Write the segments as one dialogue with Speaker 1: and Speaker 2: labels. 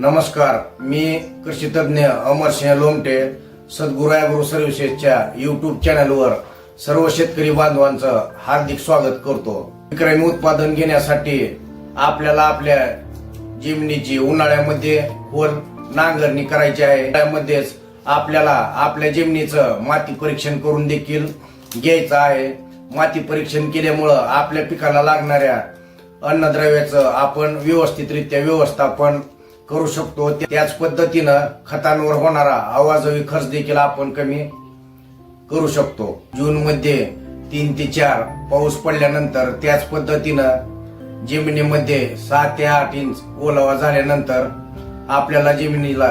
Speaker 1: नमस्कार, मी कृषी तज्ञ अमरसिंह लोमटे सद्गुरू ॲग्रो सर्व्हिसेसच्या यूट्यूब चॅनलवर सर्व शेतकरी बांधवांचं हार्दिक स्वागत करतो। विक्रमी उत्पादन घेण्यासाठी आपल्याला आपल्या जमिनीची उन्हाळ्यामध्ये खोल नांगरणी करायची आहे। त्यामध्येच आपल्याला आपल्या जमिनीचं माती परीक्षण करून देखील घ्यायचं आहे। माती परीक्षण केल्यामुळे आपल्या पिकाला लागणाऱ्या अन्नद्रव्याचं आपण व्यवस्थितरित्या व्यवस्थापन करू शकतो। त्याच पद्धतीनं खतांवर होणारा अवाजवी खर्च देखील आपण कमी करू शकतो। जून मध्ये 3 ते 4 पाऊस पडल्यानंतर त्याच पद्धतीनं जमिनीमध्ये 7 ते 8 इंच ओलावा झाल्यानंतर आपल्याला जमिनीला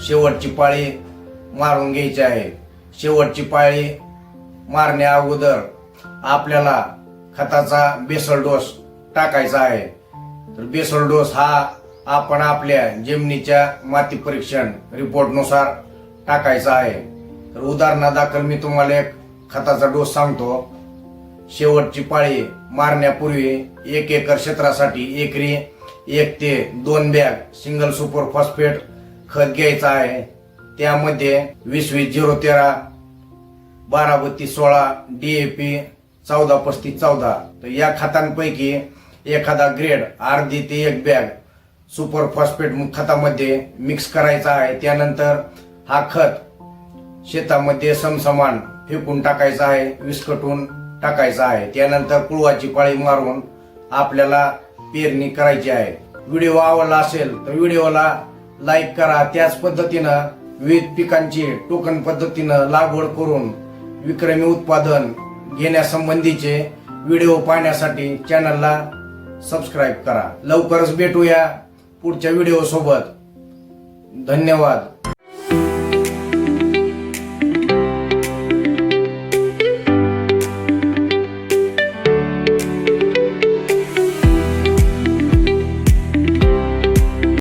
Speaker 1: शेवटची पाळी मारून घ्यायची आहे। शेवटची पाळी मारण्या अगोदर आपल्याला खताचा बेसल डोस टाकायचा आहे। तर बेसल डोस हा आपण आपल्या जमिनीच्या माती परीक्षण रिपोर्टनुसार टाकायचा आहे। तर उदाहरणादाखल मी तुम्हाला एक खताचा डोस सांगतो। शेवटची पाळी मारण्यापूर्वी 1 एकर क्षेत्रासाठी एकरी 1 ते 2 बॅग सिंगल सुपर फॉस्फेट खत घ्यायचं आहे। त्यामध्ये 20-20-0-13, 12-32-16, DAP 14-35-14। तर या खतांपैकी एखादा ग्रेड अर्धी ते 1 बॅग सुपर फॉस्फेट खतामध्ये मिक्स करायचा आहे। त्यानंतर हा खत शेतामध्ये समसमान फेकून टाकायचा आहे, विस्कटून टाकायचा आहे। त्यानंतर कुळवाची पाळी मारून आपल्याला पेरणी करायची आहे। व्हिडिओ आवडला असेल तर व्हिडिओला लाईक करा। त्याच पद्धतीनं विविध पिकांची टोकन पद्धतीनं लागवड करून विक्रमी उत्पादन घेण्यासंबंधीचे व्हिडिओ पाहण्यासाठी चॅनलला सबस्क्राईब करा। लवकरच भेटूया पुढच्या व्हिडिओ सोबत। धन्यवाद।